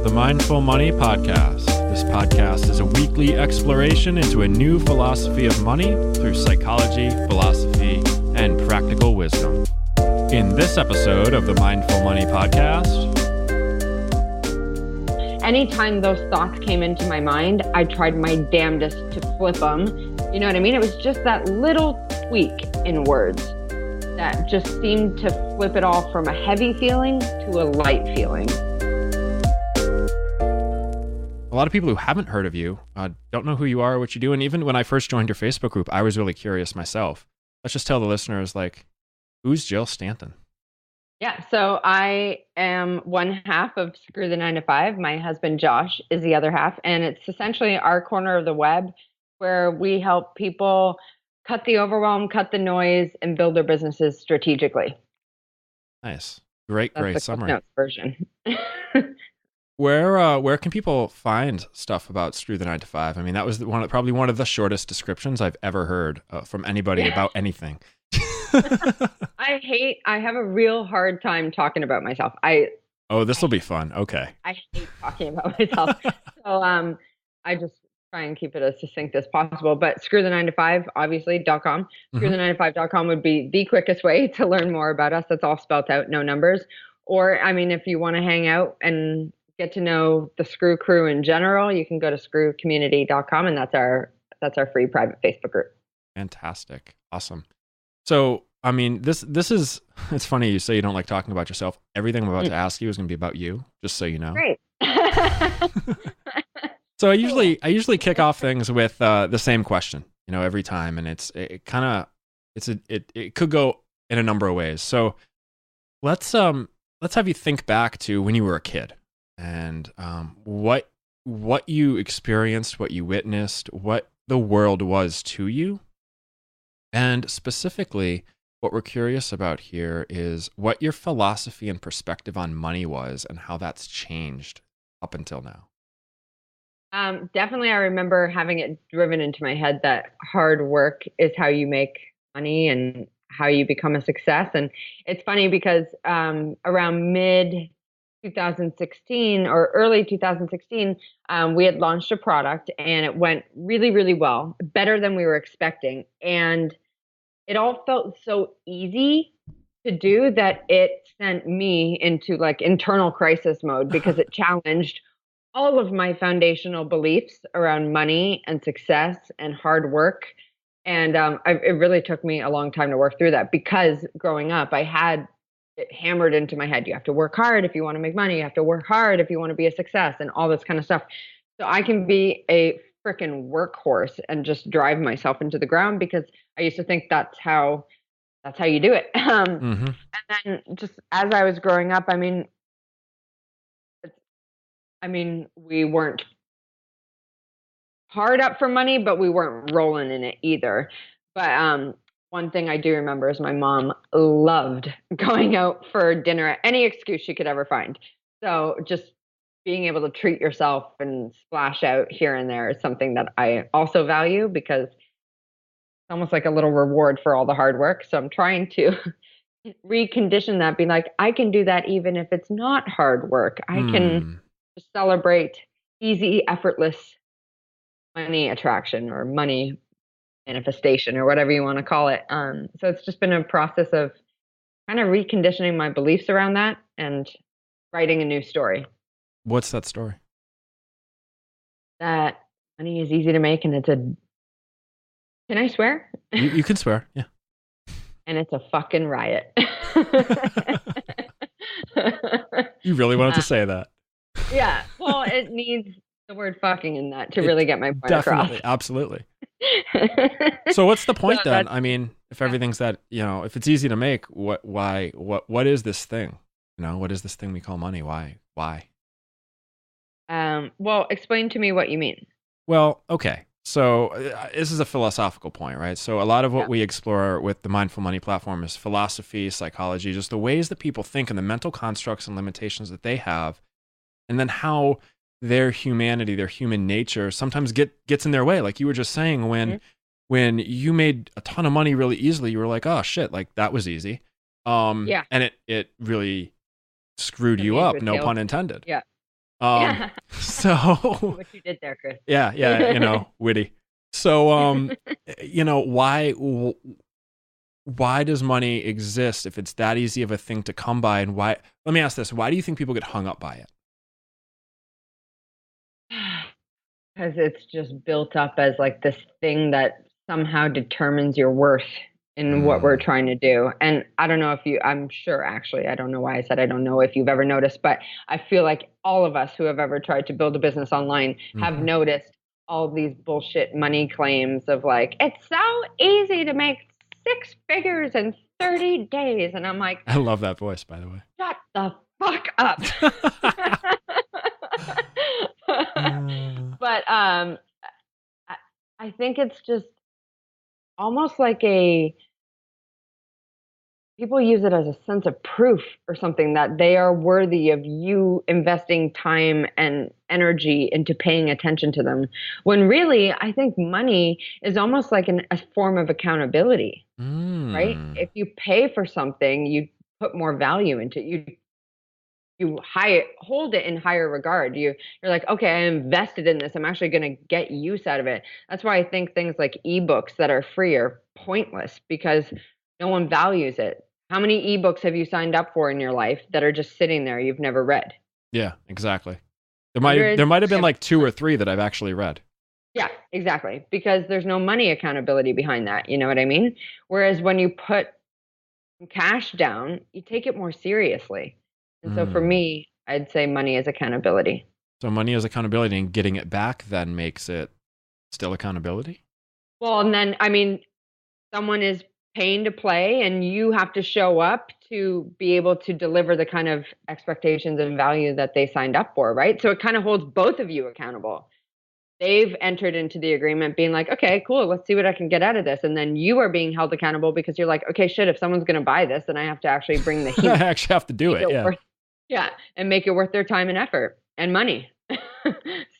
the Mindful Money Podcast. This podcast is a weekly exploration into a new philosophy of money through psychology, philosophy, and practical wisdom. In this episode of the Mindful Money Podcast, anytime those thoughts came into my mind, I tried my damnedest to flip them. You know what I mean? It was just that little tweak in words that just seemed to flip it all from a heavy feeling to a light feeling. a lot of people who haven't heard of you don't know who you are or what you do. And even when I first joined your Facebook group, I was really curious myself. Let's just tell the listeners, like, who's Jill Stanton? Yeah, so I am one half of Screw the 9 to 5. My husband, Josh, is the other half. And it's essentially our corner of the web where we help people cut the overwhelm, cut the noise, and build their businesses strategically. Nice. Great the summary. Notes version. Where can people find stuff about Screw the 9 to 5? I mean, that was probably one of the shortest descriptions I've ever heard from anybody about anything. I have a real hard time talking about myself. This will be fun. Okay. I hate talking about myself. So I just try and keep it as succinct as possible. But Screw the 9 to 5, obviously, .com. Screw the 9 to 5.com would be the quickest way to learn more about us. That's all spelt out, no numbers. Or, I mean, if you want to hang out and get to know the Screw crew in general, you can go to screwcommunity.com, and that's our free private Facebook group. Fantastic. Awesome. So, I mean, this is, it's funny you say you don't like talking about yourself. Everything I'm about to ask you is going to be about you, just so you know. Great. So I usually kick off things with the same question, every time, and it could go in a number of ways. So let's have you think back to when you were a kid and what you experienced, what you witnessed, what the world was to you. And specifically, what we're curious about here is what your philosophy and perspective on money was and how that's changed up until now. Definitely, I remember having it driven into my head that hard work is how you make money and how you become a success. And it's funny because around mid 2016 or early 2016, we had launched a product and it went really, really well, better than we were expecting. And it all felt so easy to do that it sent me into like internal crisis mode because it challenged all of my foundational beliefs around money and success and hard work. And it really took me a long time to work through that because growing up, I had it hammered into my head. You have to work hard if you want to make money. You have to work hard if you want to be a success and all this kind of stuff. So I can be a freaking workhorse and just drive myself into the ground because I used to think that's how you do it. And then just as I was growing up, I mean, we weren't hard up for money, but we weren't rolling in it either. But one thing I do remember is my mom loved going out for dinner at any excuse she could ever find. So just being able to treat yourself and splash out here and there is something that I also value because it's almost like a little reward for all the hard work. So I'm trying to recondition that, be like, I can do that even if it's not hard work. I can celebrate easy, effortless money attraction or money manifestation or whatever you want to call it. So it's just been a process of kind of reconditioning my beliefs around that and writing a new story. What's that story? That money is easy to make and can I swear? You can swear, yeah. And it's a fucking riot. You really wanted to say that. Yeah, well, it needs the word fucking in that to really get my point definitely, across. Absolutely. So what's the point then? I mean, if everything's that, if it's easy to make, what is this thing? What is this thing we call money? Why? Well, explain to me what you mean. Well, okay. So this is a philosophical point, right? So a lot of what we explore with the Mindful Money platform is philosophy, psychology, just the ways that people think and the mental constructs and limitations that they have, and then how their humanity, their human nature sometimes gets in their way. Like you were just saying, when you made a ton of money really easily, you were like, oh shit, like that was easy. And it really screwed you up, no pun intended. Yeah. Yeah. So What you did there, Chris. yeah, witty. So, why does money exist if it's that easy of a thing to come by? And why, let me ask this, why do you think people get hung up by it? Because it's just built up as like this thing that somehow determines your worth in what we're Mm, trying to do. And I don't know if you, I'm sure actually, I don't know why I said I don't know if you've ever noticed, but I feel like all of us who have ever tried to build a business online have hmm noticed all these bullshit money claims of like, it's so easy to make six figures in 30 days. And I'm like, I love that voice, by the way. shut the fuck up. But I, I think it's just almost like a people use it as a sense of proof or something that they are worthy of you investing time and energy into paying attention to them. When really, I think money is almost like a form of accountability, right? Mm. If you pay for something, you put more value into it. You hold it in higher regard. You're like, okay, I invested in this. I'm actually going to get use out of it. That's why I think things like ebooks that are free are pointless because no one values it. How many ebooks have you signed up for in your life that are just sitting there you've never read? Yeah, exactly. There Hundreds? might have been like two or three that I've actually read. Yeah, exactly. Because there's no money accountability behind that. You know what I mean? Whereas when you put cash down, you take it more seriously. And so for Mm. me, I'd say money is accountability. So money is accountability, and getting it back then makes it still accountability. Well, and then, I mean, someone is paying to play, and you have to show up to be able to deliver the kind of expectations and value that they signed up for, right? So it kind of holds both of you accountable. They've entered into the agreement being like, okay, cool, let's see what I can get out of this. And then you are being held accountable because you're like, okay, shit, if someone's going to buy this, then I have to actually bring the I heat, actually have to do make it. it Yeah. worth, yeah, and make it worth their time and effort and money.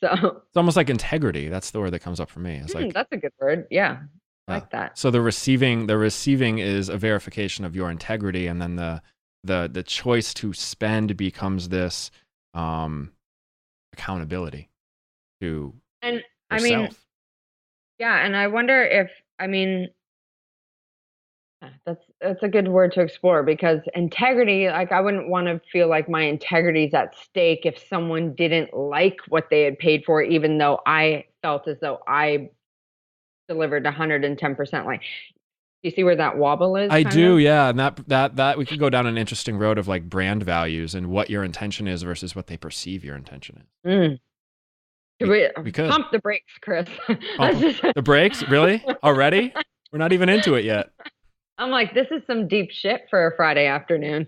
So It's almost like integrity. That's the word that comes up for me. It's like, that's a good word. Yeah, I yeah. like that. So the receiving is a verification of your integrity, and then the choice to spend becomes this accountability to And I mean, yourself. yeah, and I wonder if I mean that's a good word to explore because integrity, like I wouldn't want to feel like my integrity is at stake if someone didn't like what they had paid for, even though I felt as though I delivered 110%. Like, do you see where that wobble is, I kind do, of? yeah, and that we could go down an interesting road of like brand values and what your intention is versus what they perceive your intention is. Mm. We, we could Pump the brakes, Chris. pump Let's just, the brakes. Really? Already? We're not even into it yet. I'm like, this is some deep shit for a Friday afternoon.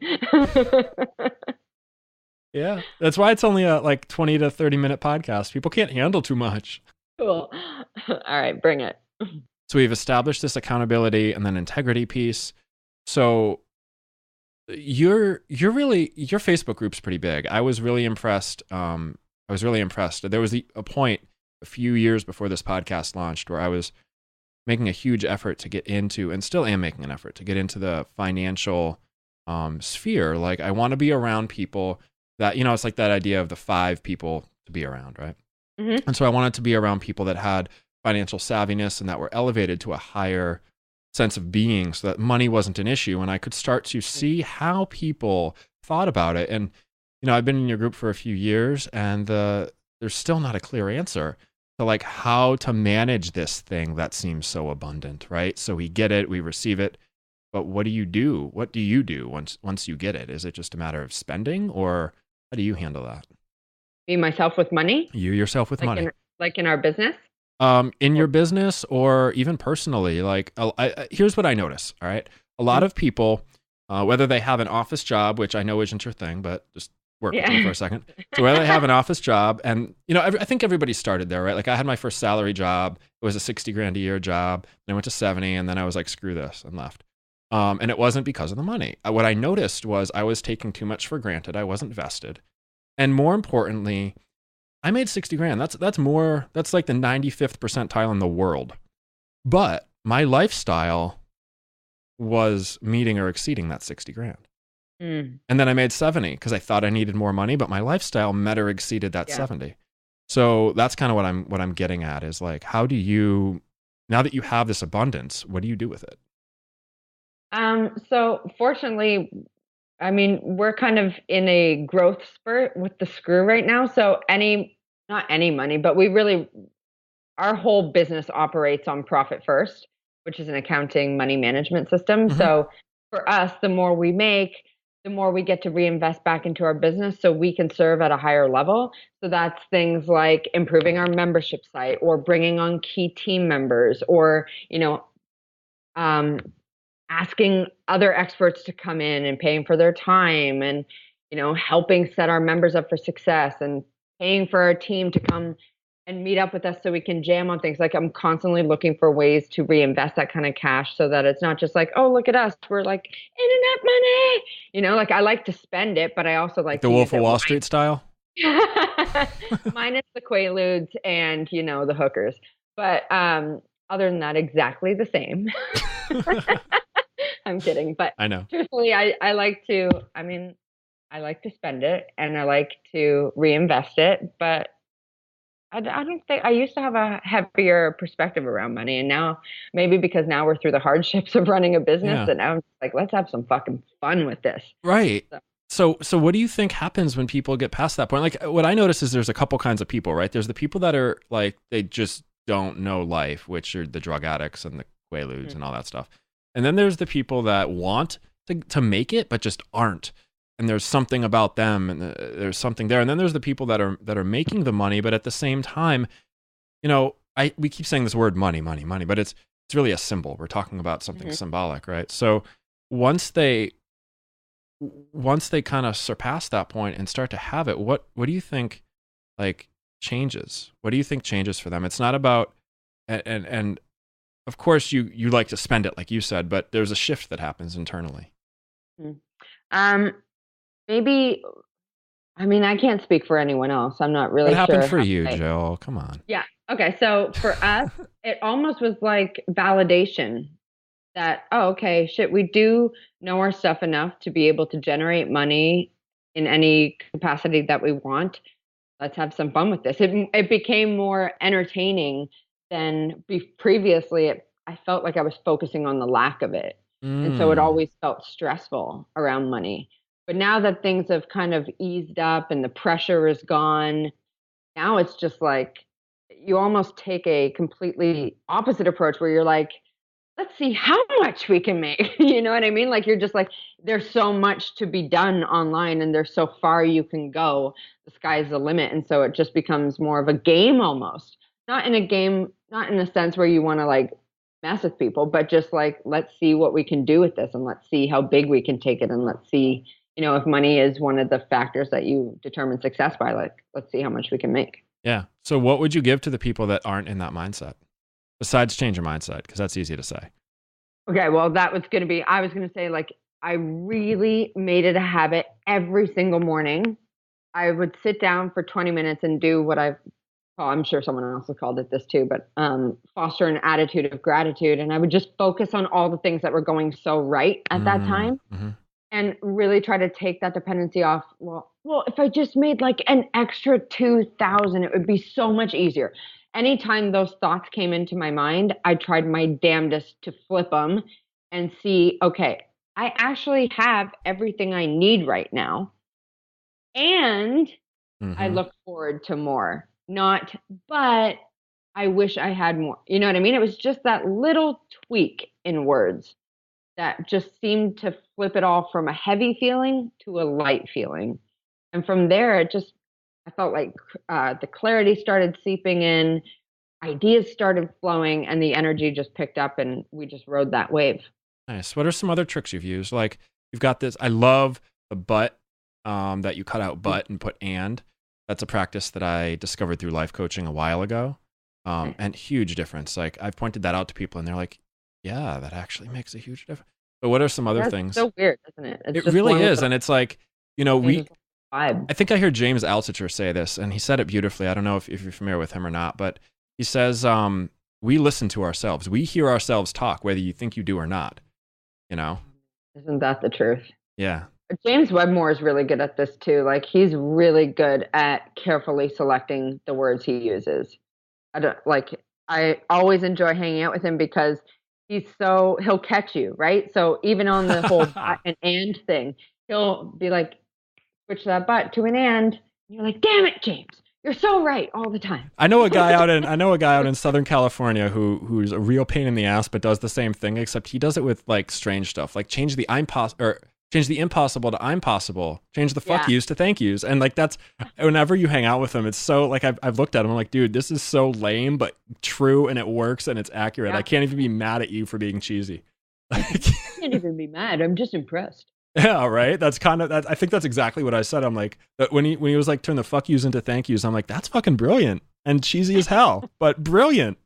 Yeah, that's why it's only a like 20 to 30-minute podcast. People can't handle too much. Cool. All right, bring it. So we've established this accountability and then integrity piece. So your Facebook group's pretty big. I was really impressed. There was a point a few years before this podcast launched where I was making a huge effort to get into, and still am making an effort to get into the financial sphere. Like I want to be around people that, it's like that idea of the 5 people to be around, right? Mm-hmm. And so I wanted to be around people that had financial savviness and that were elevated to a higher sense of being so that money wasn't an issue. And I could start to see how people thought about it. And, I've been in your group for a few years, and there's still not a clear answer to like how to manage this thing that seems so abundant, right? So we get it, we receive it. But what do you do? What do you do once you get it? Is it just a matter of spending, or how do you handle that? Be myself with money, You yourself with money. like in our business. In your business or even personally, like here's what I notice. All right. A lot of people, whether they have an office job, which I know isn't your thing, but just work with me for a second. So whether they have an office job, and, I think everybody started there, right? Like I had my first salary job. It was a 60 grand a year job. Then I went to 70, and then I was like, screw this, and left. And it wasn't because of the money. What I noticed was I was taking too much for granted. I wasn't vested. And more importantly, I made 60 grand. That's like the 95th percentile in the world. But my lifestyle was meeting or exceeding that 60 grand. Mm, And then I made 70 because I thought I needed more money, but my lifestyle met or exceeded that yeah. 70. So that's kind of what I'm getting at is like, how do you, now that you have this abundance, what do you do with it? So fortunately, I mean, we're kind of in a growth spurt with the screw right now. So not any money, but our whole business operates on profit first, which is an accounting money management system. Hmm. So for us, the more we make, the more we get to reinvest back into our business so we can serve at a higher level. So that's things like improving our membership site or bringing on key team members or, um, asking other experts to come in and paying for their time and helping set our members up for success and paying for our team to come and meet up with us so we can jam on things. Like I'm constantly looking for ways to reinvest that kind of cash so that it's not just like, oh, look at us, we're like eating up money, like I like to spend it, but I also Like like the to use Wolf of it Wall Street style? minus the quaaludes and the hookers, but other than that, exactly the same. I'm kidding, but I know. truthfully, I like to. I mean, I like to spend it and I like to reinvest it, but I don't think I used to have a heavier perspective around money, and now maybe because now we're through the hardships of running a business, Yeah. that now I'm just like, let's have some fucking fun with this. Right. So, So what do you think happens when people get past that point? Like what I notice is there's a couple kinds of people, right? There's the people that are like, they just don't know life, which are the drug addicts and the quaaludes mhm, and all that stuff. And then there's the people that want to make it, but just aren't. And there's something about them and there's something there. And then there's the people that are making the money, but at the same time, we keep saying this word money, money, money, but it's really a symbol. We're talking about something mhm. symbolic, right? So once they kind of surpass that point and start to have it, what do you think like changes? What do you think changes for them? It's not about and of course you like to spend it like you said, but there's a shift that happens internally. Mm. Um, Maybe. I mean, I can't speak for anyone else. I'm not What really happened sure for how. you, Jill? Come on. Yeah. Okay. So for us, it almost was like validation that, oh, okay, shit, we do know our stuff enough to be able to generate money in any capacity that we want. Let's have some fun with this. It became more entertaining than previously. I felt like I was focusing on the lack of it. And so it Mm. always felt stressful around money. But now that things have kind of eased up and the pressure is gone, now it's just like you almost take a completely opposite approach where you're like, let's see how much we can make. You know what I mean? Like you're just like, there's so much to be done online and there's so far you can go. The sky's the limit. And so it just becomes more of a game almost. Not in a game, not in a sense where you want to like mess with people, but just like, let's see what we can do with this and let's see how big we can take it. And let's see, if money is one of the factors that you determine success by, like, let's see how much we can make. Yeah. So what would you give to the people that aren't in that mindset? Besides change your mindset, because that's easy to say. Okay, well, I was going to say, like, I really made it a habit every single morning. I would sit down for 20 minutes and do I'm sure someone else has called it this too, but foster an attitude of gratitude. And I would just focus on all the things that were going so right at that time Mm-hmm. and really try to take that dependency off. Well, if I just made like an extra 2,000, it would be so much easier. Anytime those thoughts came into my mind, I tried my damnedest to flip them and see, okay, I actually have everything I need right now. And I Mm-hmm. look forward to more. Not, but I wish I had more. You know what I mean? It was just that little tweak in words that just seemed to flip it all from a heavy feeling to a light feeling. And from there, I felt like the clarity started seeping in, ideas started flowing, and the energy just picked up, and we just rode that wave. Nice. What are some other tricks you've used? Like you've got this. I love the but that you cut out but and put and. That's a practice that I discovered through life coaching a while ago, Nice. and huge difference. Like I've pointed that out to people, and they're like, "Yeah, that actually makes a huge difference." But what are some other That's things? so weird, isn't it? It's It just really one is, little and it's like we. changes the vibe. I think I heard James Altucher say this, and he said it beautifully. I don't know if you're familiar with him or not, but he says, "We listen to ourselves. We hear ourselves talk, whether you think you do or not." You know? Isn't that the truth? Yeah. James Wedmore is really good at this too. Like he's really good at carefully selecting the words he uses. I don't like I always enjoy hanging out with him because he'll catch you, right? So even on the whole but and thing, he'll be like, switch that but to an and. You're like, damn it, James. You're so right all the time. I know a guy out in Southern California who's a real pain in the ass, but does the same thing, except he does it with like strange stuff, like change the impossible to I'm possible, change the fuck yous to thank yous, and like that's whenever you hang out with him, it's so like I've looked at him, I'm like, dude, this is so lame, but true, and it works and it's accurate. I can't even be mad at you for being cheesy. I can't even be mad. I'm just impressed. Yeah, right. That's kind of that. I think that's exactly what I said. I'm like that when he was like turn the fuck yous into thank yous. I'm like that's fucking brilliant and cheesy as hell, but brilliant.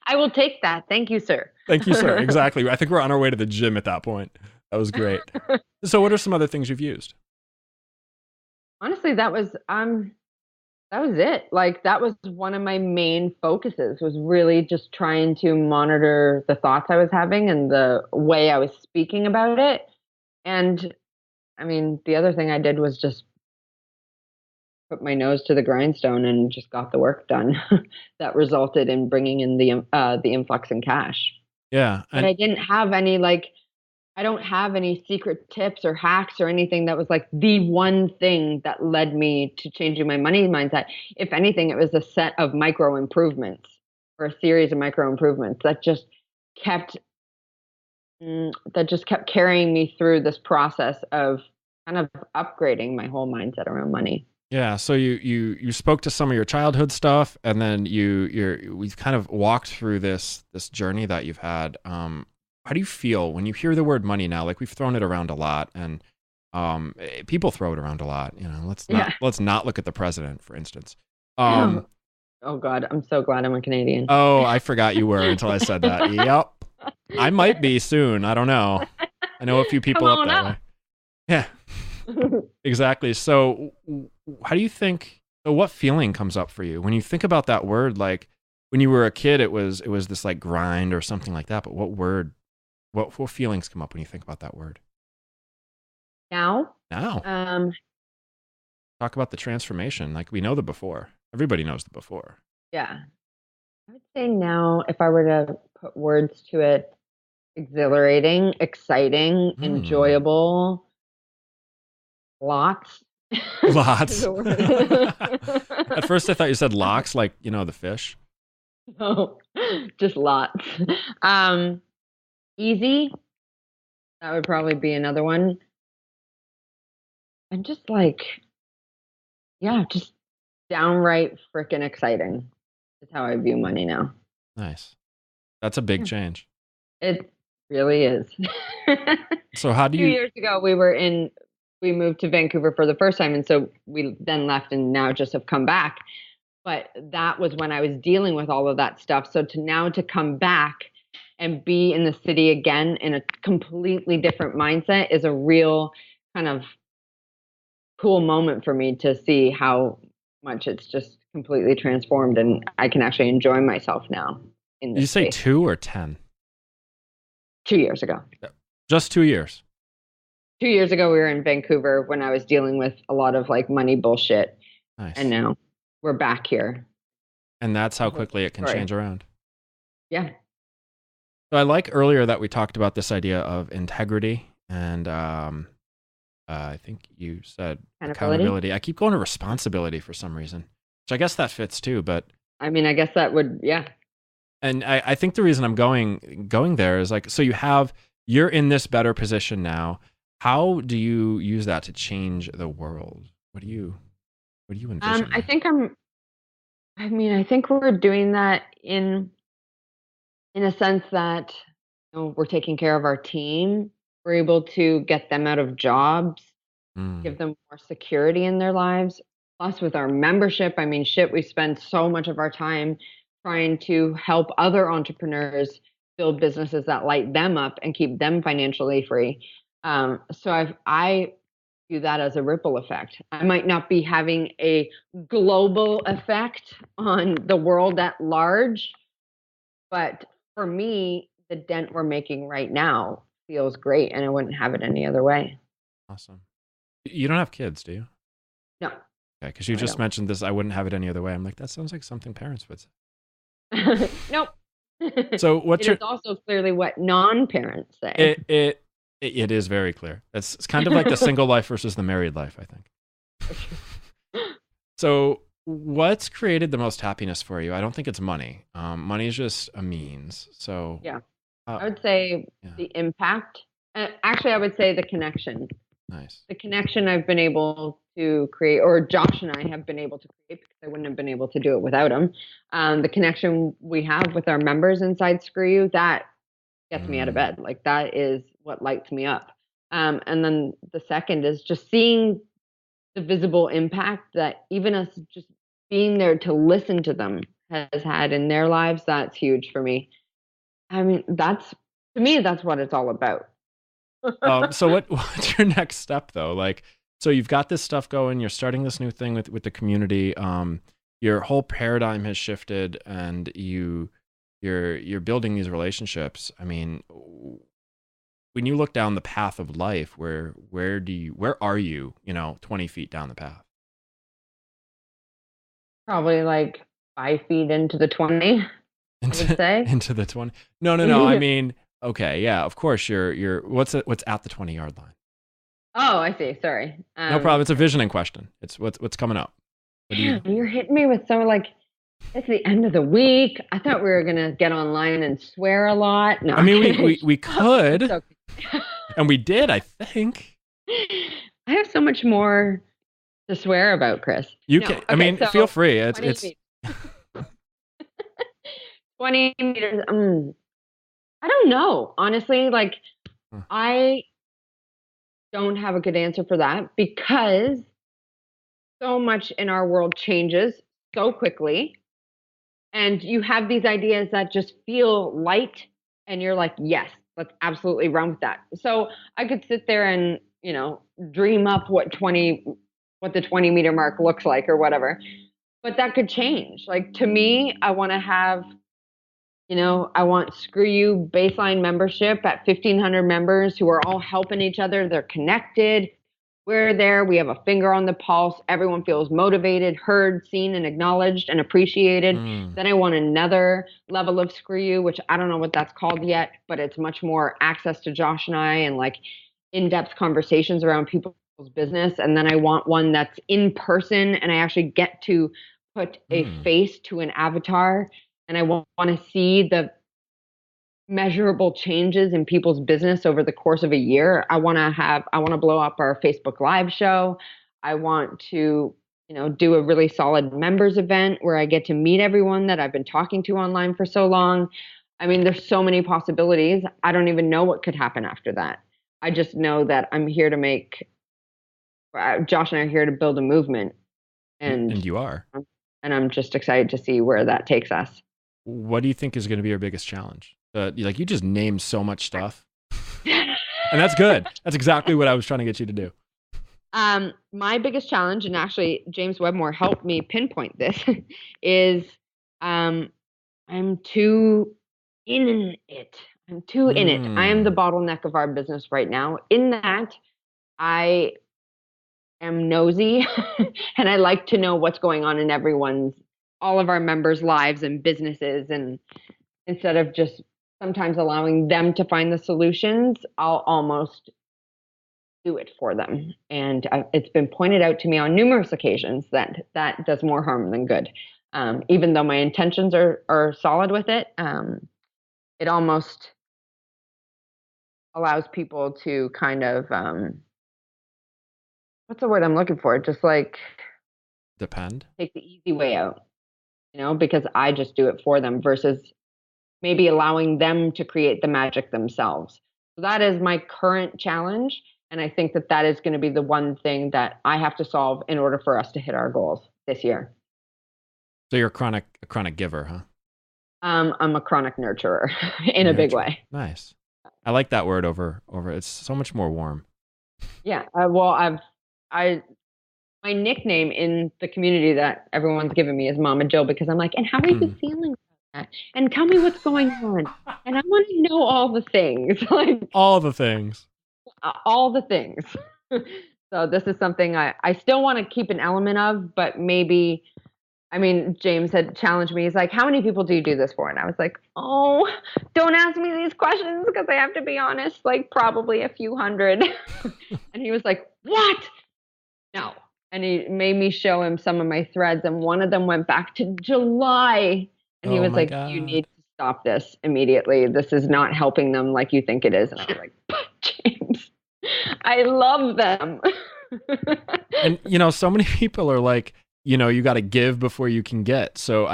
I will take that. Thank you, sir. Thank you, sir. Exactly. I think we're on our way to the gym at that point. That was great. So, what are some other things you've used? Honestly, that was it. Like that was one of my main focuses was really just trying to monitor the thoughts I was having and the way I was speaking about it. And I mean, the other thing I did was just put my nose to the grindstone and just got the work done that resulted in bringing in the influx in cash. Yeah. But I didn't have any I don't have any secret tips or hacks or anything that was like the one thing that led me to changing my money mindset. If anything, it was a set of micro improvements or a series of micro improvements kept that just kept carrying me through this process of kind of upgrading my whole mindset around money. Yeah, so you spoke to some of your childhood stuff, and then we've kind of walked through this journey that you've had. How do you feel when you hear the word money now? Like we've thrown it around a lot, and people throw it around a lot. You know, let's not look at the president, for instance. Oh God, I'm so glad I'm a Canadian. Oh, I forgot you were until I said that. Yep, I might be soon. I don't know. I know a few people up that way. Yeah. Exactly. So how do you think, so what feeling comes up for you when you think about that word? Like when you were a kid, it was this like grind or something like that, but what feelings come up when you think about that word Now talk about the transformation. Like we know the before, everybody knows the before. Yeah, I would say now if I were to put words to it, exhilarating, exciting, enjoyable. Lots. Lots. At first I thought you said lox, like, you know, the fish. No, just lots. Easy. That would probably be another one. And just like, yeah, just downright freaking exciting is how I view money now. Nice. That's a big change. It really is. So how do you... 2 years ago, we moved to Vancouver for the first time. And so we then left and now just have come back. But that was when I was dealing with all of that stuff. So to come back and be in the city again in a completely different mindset is a real kind of cool moment for me to see how much it's just completely transformed and I can actually enjoy myself now. In this you say space. 2 or 10? 2 years ago. Just 2 years. 2 years ago, we were in Vancouver when I was dealing with a lot of like money bullshit. Nice. And now we're back here. And that's how quickly it can change around. Yeah. So I like earlier that we talked about this idea of integrity and I think you said accountability. I keep going to responsibility for some reason, which I guess that fits too, but I mean, I guess that would, yeah. And I think the reason I'm going there is like, so you're in this better position now. How do you use that to change the world? What do you envision? I think we're doing that in a sense that we're taking care of our team. We're able to get them out of jobs, give them more security in their lives. Plus with our membership, I mean, shit, we spend so much of our time trying to help other entrepreneurs build businesses that light them up and keep them financially free. So I view that as a ripple effect. I might not be having a global effect on the world at large, but for me, the dent we're making right now feels great and I wouldn't have it any other way. Awesome. You don't have kids, do you? No, Okay, because you no, I just don't. mentioned this. I wouldn't have it any other way. I'm like, that sounds like something parents would say. Nope. So It what's is your also clearly what non-parents say. it is very clear. It's kind of like the single life versus the married life, I think. So what's created the most happiness for you? I don't think it's money. Money is just a means. So Yeah, uh, I would say yeah, the impact. Actually, I would say the connection. nice. The connection I've been able to create, or Josh and I have been able to create, because I wouldn't have been able to do it without him. The connection we have with our members inside Screw You, that gets me out of Mm, bed. Like that is what lights me up. And then the second is just seeing the visible impact that even us just being there to listen to them has had in their lives. That's huge for me. I mean, that's to me, that's what it's all about. so what's your next step though? Like, so you've got this stuff going. You're starting this new thing with the community. Your whole paradigm has shifted, and you're building these relationships. I mean, when you look down the path of life, where are you? 20 feet down the path. Probably like 5 feet into the 20, I would into say. into the 20. No, I mean, okay, yeah, of course you're what's at the 20-yard line. Oh, I see. Sorry. No problem. It's a visioning question. It's what's coming up. What do you Damn, you're hitting me with some like it's the end of the week. I thought we were gonna get online and swear a lot. No, I I'm mean, kidding. we It's could, okay. and we did, I think. I have so much more to swear about, Chris. You No, can, I okay, mean, feel so free. 20 It's meters. 20 meters. I don't know. Honestly, like huh. I don't have a good answer for that because so much in our world changes so quickly. And you have these ideas that just feel light, and you're like, yes, let's absolutely run with that. So I could sit there and, dream up what the 20-meter mark looks like or whatever. But that could change. Like to me, I want to have, I want Screw You baseline membership at 1,500 members who are all helping each other. They're connected. We're there. We have a finger on the pulse. Everyone feels motivated, heard, seen, and acknowledged and appreciated. Mm, Then I want another level of Screw You, which I don't know what that's called yet, but it's much more access to Josh and I and like in depth conversations around people's business. And then I want one that's in person and I actually get to put a mm, face to an avatar. And I want to see the measurable changes in people's business over the course of a year. I want to blow up our Facebook Live show. I want to, do a really solid members event where I get to meet everyone that I've been talking to online for so long. I mean, there's so many possibilities. I don't even know what could happen after that. I just know that I'm here to Josh and I are here to build a movement, and and you are. and I'm just excited to see where that takes us. What do you think is going to be your biggest challenge? Like you just named so much stuff, and that's good. That's exactly what I was trying to get you to do. My biggest challenge, and actually James Webmore helped me pinpoint this, is I'm too in it. I'm too in it. I am the Mm, bottleneck of our business right now. In that, I am nosy and I like to know what's going on in all of our members' lives and businesses. And instead of just sometimes allowing them to find the solutions, I'll almost do it for them. And it's been pointed out to me on numerous occasions that that does more harm than good. Even though my intentions are solid with it, it almost allows people to kind of what's the word I'm looking for? Just like depend. take the easy way out, because I just do it for them versus maybe allowing them to create the magic themselves. So that is my current challenge. And I think that that is going to be the one thing that I have to solve in order for us to hit our goals this year. So you're a chronic giver, huh? I'm a chronic nurturer in a big Nurture. way. Nice. I like that word over. It's so much more warm. Yeah. Well, I, my nickname in the community that everyone's given me is Mama Jill because I'm like, and how are you Mm. feeling about that? And tell me what's going on. And I want to know all the things, like All the things. all the things. So this is something I still want to keep an element of, but maybe, I mean, James had challenged me. He's like, how many people do you do this for? And I was like, oh, don't ask me these questions because I have to be honest, like probably a few hundred. And he was like, what? No. And he made me show him some of my threads, and one of them went back to July. And he Oh was my like, you need God. to stop this immediately. This is not helping them like you think it is. And I was like, but James, I love them. And so many people are like, you got to give before you can get. So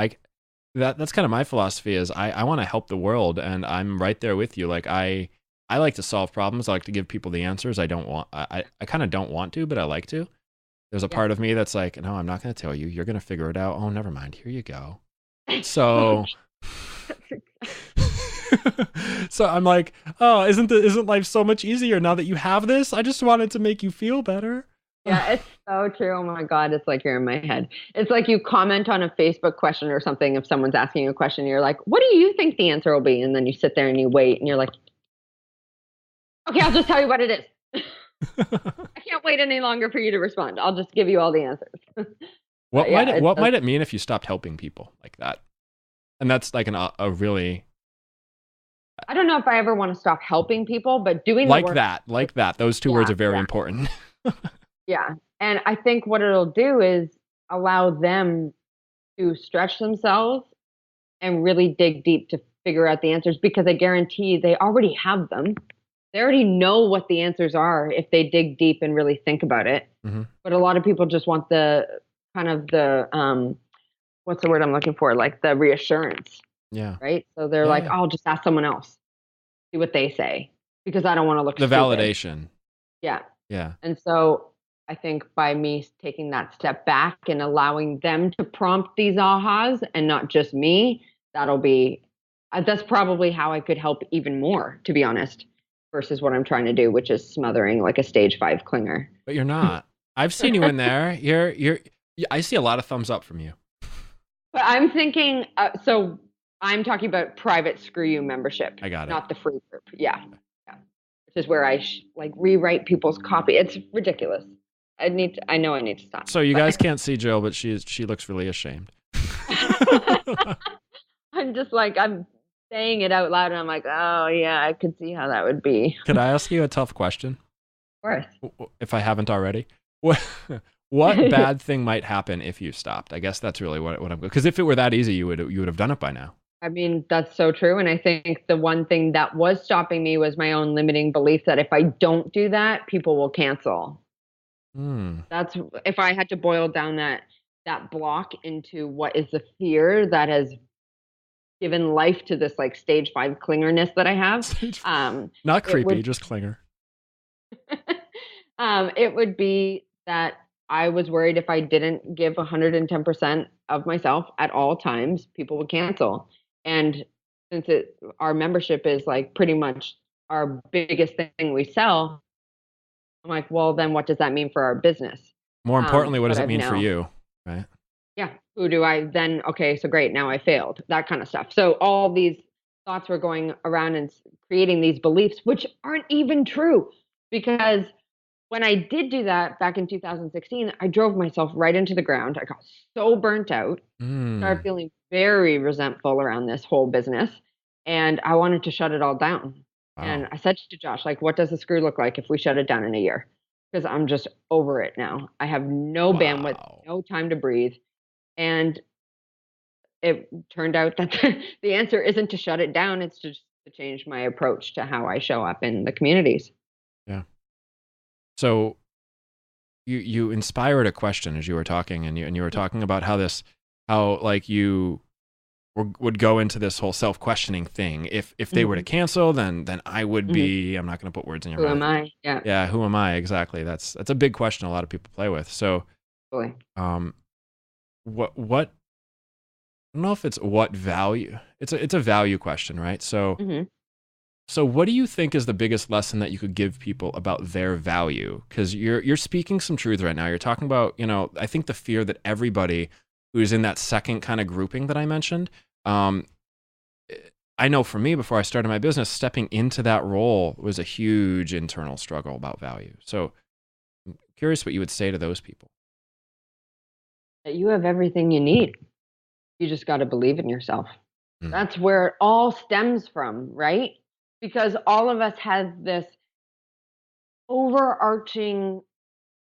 that's kind of my philosophy is I want to help the world, and I'm right there with you. Like I like to solve problems. I like to give people the answers. I kind of don't want to, but I like to. There's a Yeah. part of me that's like, no, I'm not going to tell you. You're going to figure it out. Oh, never mind. Here you go. Oh, So, so I'm like, oh, isn't life so much easier now that you have this? I just wanted to make you feel better. yeah, it's so true. Oh my God, it's like you're in my head. It's like you comment on a Facebook question or something. If someone's asking you a question, you're like, what do you think the answer will be? And then you sit there and you wait and you're like, okay, I'll just tell you what it is. I can't wait any longer for you to respond. I'll just give you all the answers. What But yeah, might it mean if you stopped helping people like that? And that's like a really I don't know if I ever want to stop helping people, but doing the like work. that. Those two words Yeah, are very yeah, important. yeah. And I think what it'll do is allow them to stretch themselves and really dig deep to figure out the answers, because I guarantee they already have them. They already know what the answers are if they dig deep and really think about it. Hmm. But a lot of people just want the kind of the what's the word I'm looking for? Like the reassurance, Yeah. right? So they're Yeah, like, yeah. "Oh, I'll just ask someone else, see what they say, because I don't want to look The stupid." validation. Yeah. Yeah. And so I think by me taking that step back and allowing them to prompt these ahas and not just me, that'll be that's probably how I could help even more, to be honest, versus what I'm trying to do, which is smothering like a stage 5 clinger. But you're not. I've seen you in there. I see a lot of thumbs up from you. But I'm thinking, so I'm talking about private Screw You membership, I got it. not the free group. Yeah. Yeah. Which is where I like rewrite people's copy. It's ridiculous. I know I need to stop. So you But guys can't see Jill, but she looks really ashamed. I'm just like, I'm saying it out loud and I'm like, oh yeah, I could see how that would be. Could I ask you a tough question? Of course. If I haven't already? What bad thing might happen if you stopped? I guess that's really what I'm, because if it were that easy, you would have done it by now. I mean, that's so true. And I think the one thing that was stopping me was my own limiting belief that if I don't do that, people will cancel. Hmm. That's if I had to boil down that block into what is the fear that has given life to this like stage 5 clingerness that I have. Not It creepy, would just clinger. it would be that I was worried if I didn't give 110% of myself at all times, people would cancel. And since our membership is like pretty much our biggest thing we sell, I'm like, well, then what does that mean for our business? More importantly, what But does it I've mean for now, you? Right? yeah, who do I then? Okay, so great, now I failed, that kind of stuff. So all these thoughts were going around and creating these beliefs, which aren't even true, because when I did do that back in 2016, I drove myself right into the ground. I got so burnt out, started Mm. feeling very resentful around this whole business, and I wanted to shut it all down. And Wow. I said to Josh, like, what does the screw look like if we shut it down in a year? Because I'm just over it now. I have no bandwidth, Wow. no time to breathe. And it turned out that the answer isn't to shut it down, it's just to change my approach to how I show up in the communities. Yeah. So you inspired a question as you were talking, and you were talking about how like you would go into this whole self-questioning thing. If they were to cancel, then I would be. I'm not going to put words in your Who mouth. am I? Yeah. Yeah. Who am I exactly? That's a big question. A lot of people play with. So, Boy. what? I don't know if it's what value. It's a value question, right? So. Mm-hmm. So what do you think is the biggest lesson that you could give people about their value? Because you're speaking some truth right now. You're talking about, I think the fear that everybody who's in that second kind of grouping that I mentioned, I know for me, before I started my business, stepping into that role was a huge internal struggle about value. So curious what you would say to those people. That you have everything you need. You just got to believe in yourself. Mm. That's where it all stems from, right? Because all of us have this overarching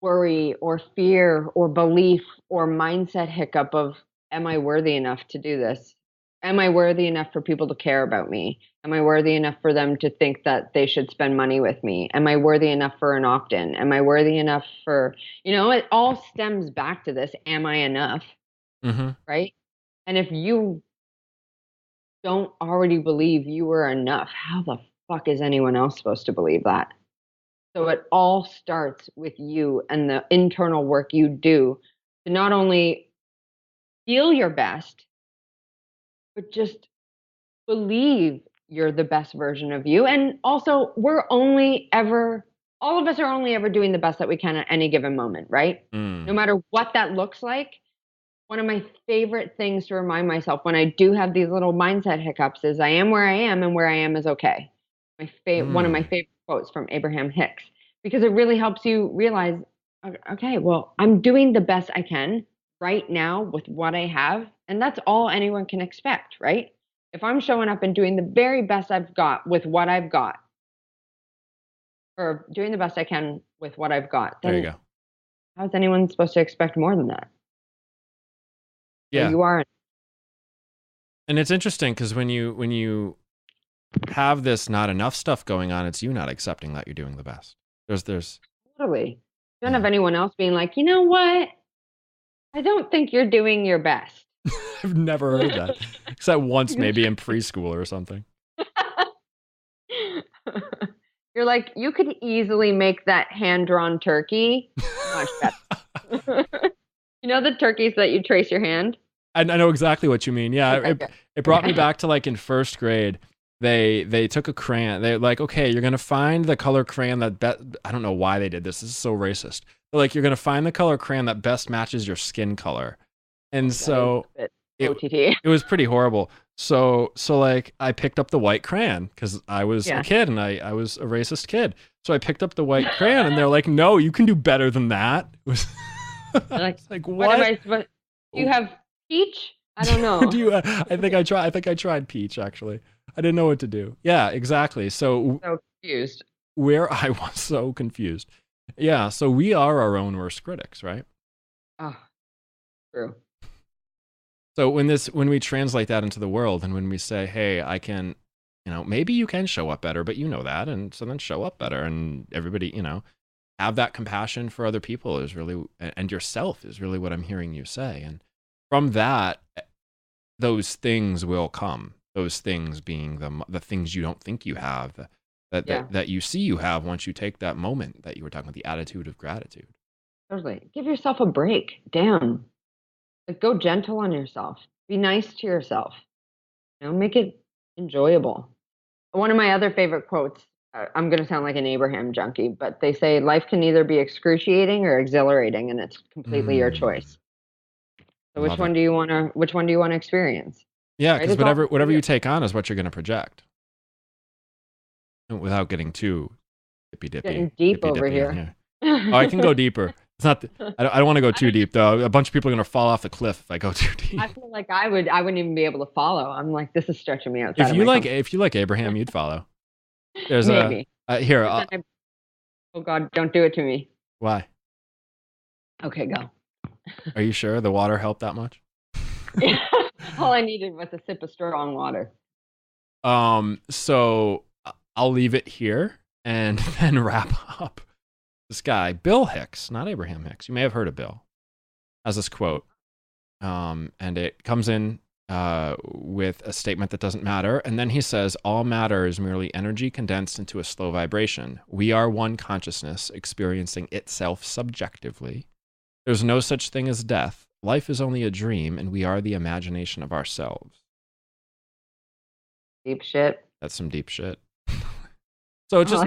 worry or fear or belief or mindset hiccup of, am I worthy enough to do this? Am I worthy enough for people to care about me? Am I worthy enough for them to think that they should spend money with me? Am I worthy enough for an opt-in? Am I worthy enough for, it all stems back to this, am I enough? Mm-hmm. Right? And if you don't already believe you are enough, how the fuck is anyone else supposed to believe that? So it all starts with you and the internal work you do to not only feel your best, but just believe you're the best version of you. And also, all of us are only ever doing the best that we can at any given moment, right? No matter what that looks like. One of my favorite things to remind myself when I do have these little mindset hiccups is I am where I am and where I am is okay. One of my favorite quotes from Abraham Hicks, because it really helps you realize, okay, well, I'm doing the best I can right now with what I have. And that's all anyone can expect, right? If I'm showing up and doing the very best I've got with what I've got, or doing the best I can with what I've got, There you then go. how's anyone supposed to expect more than that? Yeah. So you are. And it's interesting because when you have this not enough stuff going on, it's you not accepting that you're doing the best. There's Totally. You don't have anyone else being like, you know what? I don't think you're doing your best. I've never heard that. Except once maybe in preschool or something. You're like, you could easily make that hand-drawn turkey much better. You know the turkeys that you trace your hand? I know exactly what you mean. Yeah, Okay, it brought me back to like in first grade. They took a crayon. They're like, okay, you're gonna find the color crayon that I don't know why they did this. This is so racist. They're like, you're gonna find the color crayon that best matches your skin color. And so it was pretty horrible. So like I picked up the white crayon because I was a kid and I was a racist kid. So I picked up the white crayon and they're like, no, you can do better than that. It was like what? Am I supposed? Do you have peach? I don't know. Do you? I think I tried peach actually. I didn't know what to do. Yeah, exactly. So confused. Where I was so confused. Yeah. So we are our own worst critics, right? Oh, true. So when we translate that into the world and when we say, hey, I can, maybe you can show up better, but you know that. And so then show up better and everybody, have that compassion for other people is really, and yourself is really what I'm hearing you say. And from that, those things will come. Those things being the things you don't think you have, that you see you have once you take that moment that you were talking about, the attitude of gratitude. Totally. Give yourself a break. Damn. Like, go gentle on yourself. Be nice to yourself. Make it enjoyable. One of my other favorite quotes, I'm going to sound like an Abraham junkie, but they say life can either be excruciating or exhilarating, and it's completely your choice. So which one do you want to experience? Yeah, because whatever you take on is what you're going to project. Without getting too dippy-dippy. Getting deep over here. Oh, I can go deeper. It's not. I don't want to go too deep though. A bunch of people are going to fall off the cliff if I go too deep. I feel like I wouldn't even be able to follow. I'm like, this is stretching me outside. If you like Abraham, you'd follow. There's maybe. Here. Oh God, don't do it to me. Why? Okay, go. Are you sure the water helped that much? Yeah. All I needed was a sip of strong water. So I'll leave it here and then wrap up. This guy, Bill Hicks, not Abraham Hicks. You may have heard of Bill. Has this quote, and it comes in with a statement that doesn't matter, and then he says, "All matter is merely energy condensed into a slow vibration. We are one consciousness experiencing itself subjectively. There's no such thing as death. Life is only a dream, and we are the imagination of ourselves." Deep shit. That's some deep shit. So it just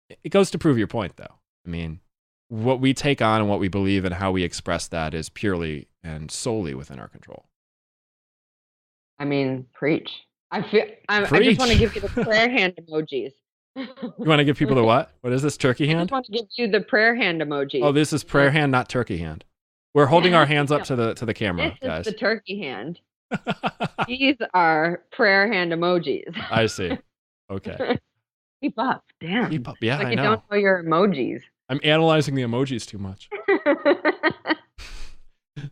it goes to prove your point, though. I mean, what we take on and what we believe and how we express that is purely and solely within our control. I mean, preach. I just want to give you the prayer hand emojis. You want to give people the what? What is this? Turkey I just hand? want to give you the prayer hand Oh, emoji. this is prayer hand, not turkey hand. We're holding our hands up No, to the this camera, is guys. the turkey hand. These are prayer hand emojis. I see. Okay. Keep up. Damn. Keep up. Yeah, Like I you don't know. know your emojis. I'm analyzing the emojis too much.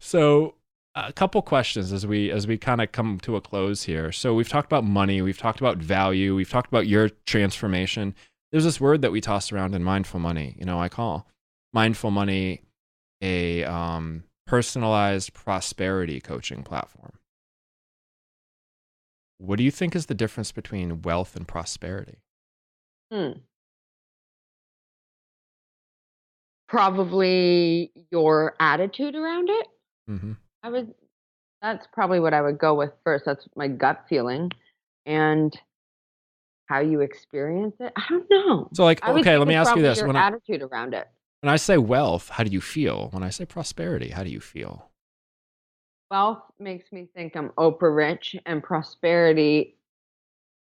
So, a couple questions as we kind of come to a close here. So, we've talked about money, we've talked about value, we've talked about your transformation. There's this word that we toss around in mindful money. I call mindful money a personalized prosperity coaching platform. What do you think is the difference between wealth and prosperity? Probably your attitude around it. Mm-hmm. That's probably what I would go with first. That's my gut feeling. And how you experience it. I don't know. So, like, I would okay, think let me it's ask you probably this: your attitude around it. when I say wealth, how do you feel? When I say prosperity, how do you feel? Wealth makes me think I'm Oprah rich, and prosperity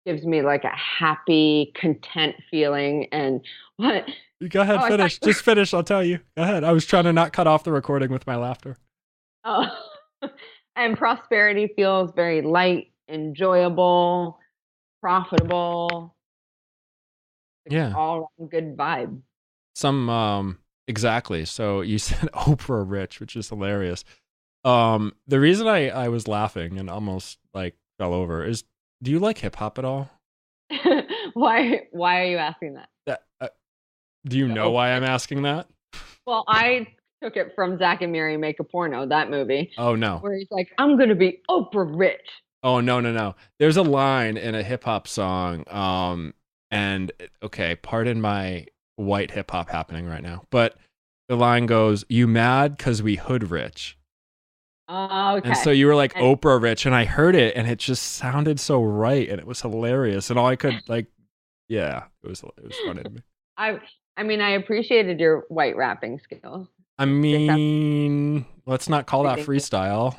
gives me like a happy, content feeling. And what? You go ahead, Oh, finish. Just finish. I'll tell you. Go ahead. I was trying to not cut off the recording with my laughter. oh. And prosperity feels very light, enjoyable, profitable. Yeah. All around good vibe. Exactly. So you said Oprah rich, which is hilarious. The reason I was laughing and almost like fell over is, do you like hip hop at all? Why are you asking that? Do you know why I'm asking that? Well, I took it from Zack and Miri Make a Porno, that movie, Oh no. where he's like, I'm gonna be Oprah rich. Oh no. There's a line in a hip hop song. And okay, pardon my white hip hop happening right now, but the line goes, "You mad because we hood rich." Okay. And so you were like Oprah rich, and I heard it, and it just sounded so right, and it was hilarious, and all I could yeah, it was funny to me. I mean, I appreciated your white rapping skills. I mean, let's not call that freestyle,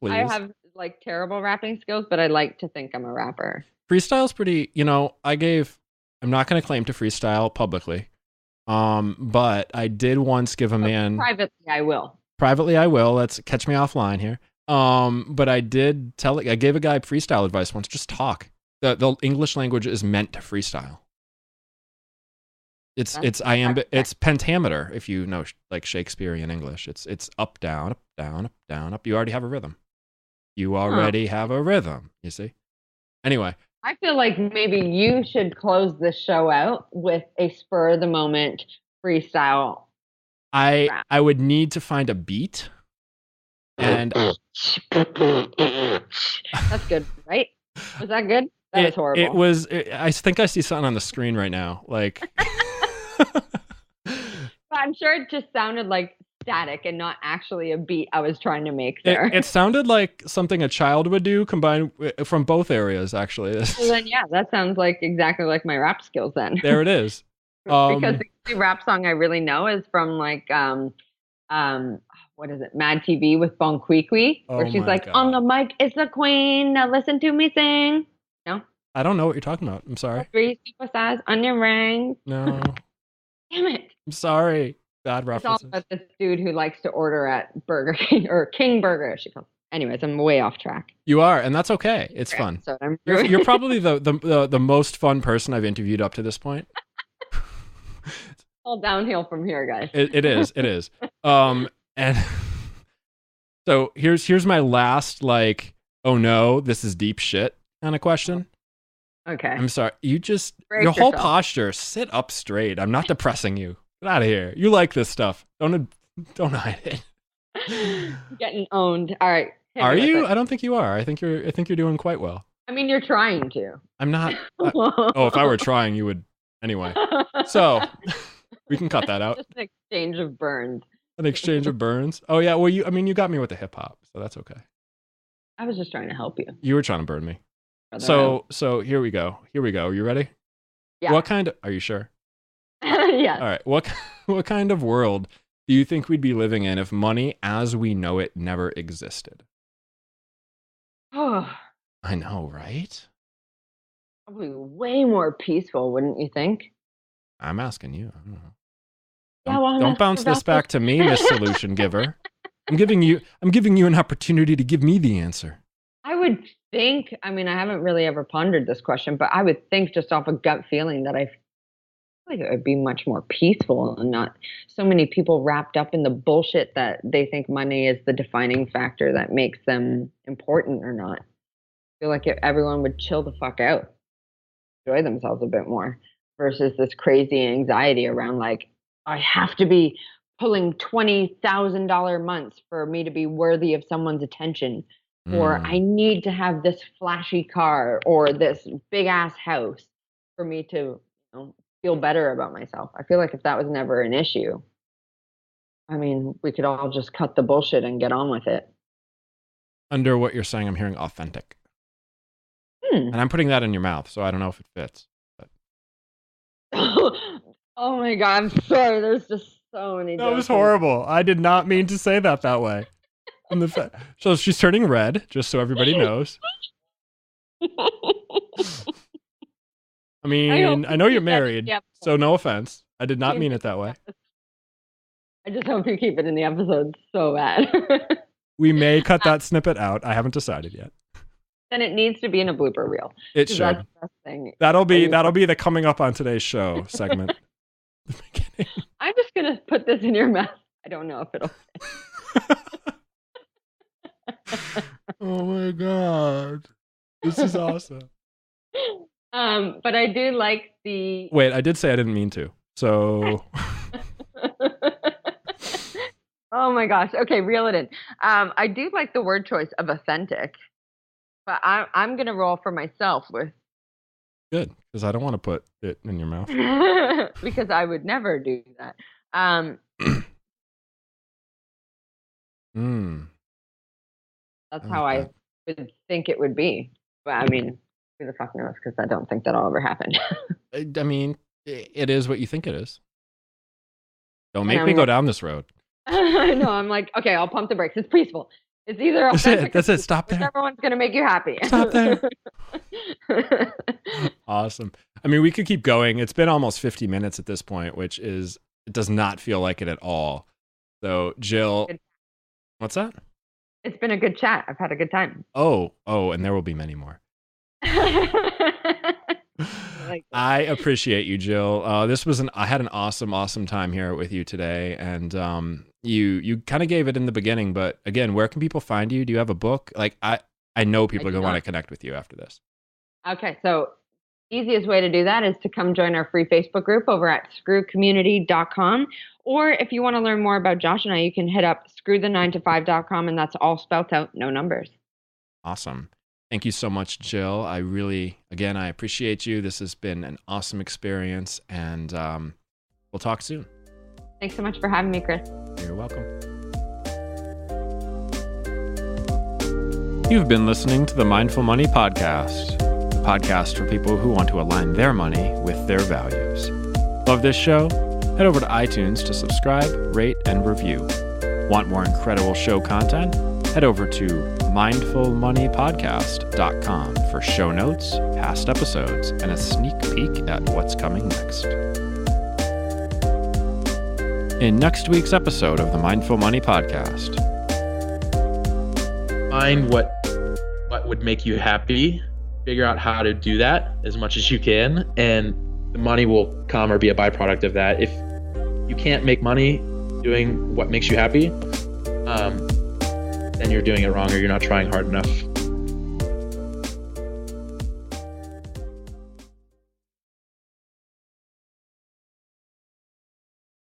please. I have like terrible rapping skills, but I like to think I'm a rapper. Freestyle's pretty, I'm not going to claim to freestyle publicly. But I did once give a man privately I will. Privately I will. Let's catch me offline here. But I gave a guy freestyle advice once, just talk. The English language is meant to freestyle. It's pentameter, if you know like Shakespearean English. It's up, down, up, down, up, down, up. You already have a rhythm. You already have a rhythm, you see? Anyway. I feel like maybe you should close the show out with a spur of the moment freestyle. I would need to find a beat. And that's good, right? Was that good? That was horrible. It was. I think I see something on the screen right now. Like, I'm sure it just sounded like static and not actually a beat I was trying to make there. It sounded like something a child would do, combined from both areas, actually. So then, yeah, that sounds like exactly like my rap skills then. There it is. Because the only rap song I really know is from like what is it, Mad TV with Bon Qui, where she's like, God. On the mic is the queen, now listen to me sing. No? I don't know what you're talking about. I'm sorry. 3 superstars on your ring. No. Damn it. I'm sorry. Bad references. It's all about this dude who likes to order at Burger King, or King Burger, she calls it. Anyways, I'm way off track. You are, and that's okay. It's fun. So you're probably the most fun person I've interviewed up to this point. All downhill from here, guys. It is. And so here's my last, like, oh no, this is deep shit kind of question. Okay. I'm sorry. Your whole posture, sit up straight. I'm not depressing you. Get out of here. You like this stuff. Don't hide it. Getting owned. All right. Are you? I don't think you are. I think you're doing quite well. I mean, you're trying to. I'm not. If I were trying, you would. Anyway. So we can cut that out. Just an exchange of burns. An exchange of burns. Oh yeah. Well, you got me with the hip hop, so that's okay. I was just trying to help you. You were trying to burn me. So here we go. Are you ready? Yeah. Are you sure? Yeah. All right. What kind of world do you think we'd be living in if money as we know it never existed? Oh. I know, right? Probably way more peaceful, wouldn't you think? I'm asking you. I don't know. Yeah, well, Don't bounce this back to me, Miss Solution Giver. I'm giving you an opportunity to give me the answer. I would think, I mean, I haven't really ever pondered this question, but I would think just off a gut feeling that I feel like it would be much more peaceful and not so many people wrapped up in the bullshit that they think money is the defining factor that makes them important or not. I feel like if everyone would chill the fuck out, enjoy themselves a bit more versus this crazy anxiety around like, I have to be pulling $20,000 months for me to be worthy of someone's attention. Or I need to have this flashy car or this big ass house for me to, feel better about myself. I feel like if that was never an issue, I mean, we could all just cut the bullshit and get on with it. Under what you're saying, I'm hearing authentic. And I'm putting that in your mouth, so I don't know if it fits. But... Oh my God, I'm sorry. There's just so many. That was horrible. I did not mean to say that way. So she's turning red, just so everybody knows. I mean, I know you're married, so no offense. I did not mean it that way. I just hope you keep it in the episode so bad. We may cut that snippet out. I haven't decided yet. Then it needs to be in a blooper reel. It should. That's the best thing. That'll be the coming up on today's show segment. I'm just gonna put this in your mouth. I don't know if it'll fit. Oh my God. This is awesome. But I do like the... Wait, I did say I didn't mean to. So... Oh my gosh. Okay, reel it in. I do like the word choice of authentic, but I'm going to roll for myself with... Good, because I don't want to put it in your mouth. Because I would never do that. That's how I would think it would be. But I mean, who the fuck knows? Because I don't think that'll ever happen. I mean, it is what you think it is. Don't make me go down this road. I know. I'm like, okay, I'll pump the brakes. It's peaceful. It's either authentic. That's it. Stop there. Everyone's going to make you happy. Stop there. Awesome. I mean, we could keep going. It's been almost 50 minutes at this point, which it does not feel like it at all. So, Jill, what's that? It's been a good chat. I've had a good time. Oh, and there will be many more. I appreciate you, Jill. I had an awesome time here with you today, and you kind of gave it in the beginning, but again, where can people find you? Do you have a book? Like I know people are going to want to connect with you after this. Okay, so easiest way to do that is to come join our free Facebook group over at screwcommunity.com. Or if you want to learn more about Josh and I, you can hit up screwthe9to5.com, and that's all spelled out, no numbers. Awesome. Thank you so much, Jill. I appreciate you. This has been an awesome experience, and we'll talk soon. Thanks so much for having me, Chris. You're welcome. You've been listening to the Mindful Money Podcast, the podcast for people who want to align their money with their values. Love this show? Head over to iTunes to subscribe, rate, and review. Want more incredible show content? Head over to mindfulmoneypodcast.com for show notes, past episodes, and a sneak peek at what's coming next. In next week's episode of the Mindful Money Podcast. Find what would make you happy, figure out how to do that as much as you can, and the money will come or be a byproduct of that. If you can't make money doing what makes you happy, then you're doing it wrong or you're not trying hard enough.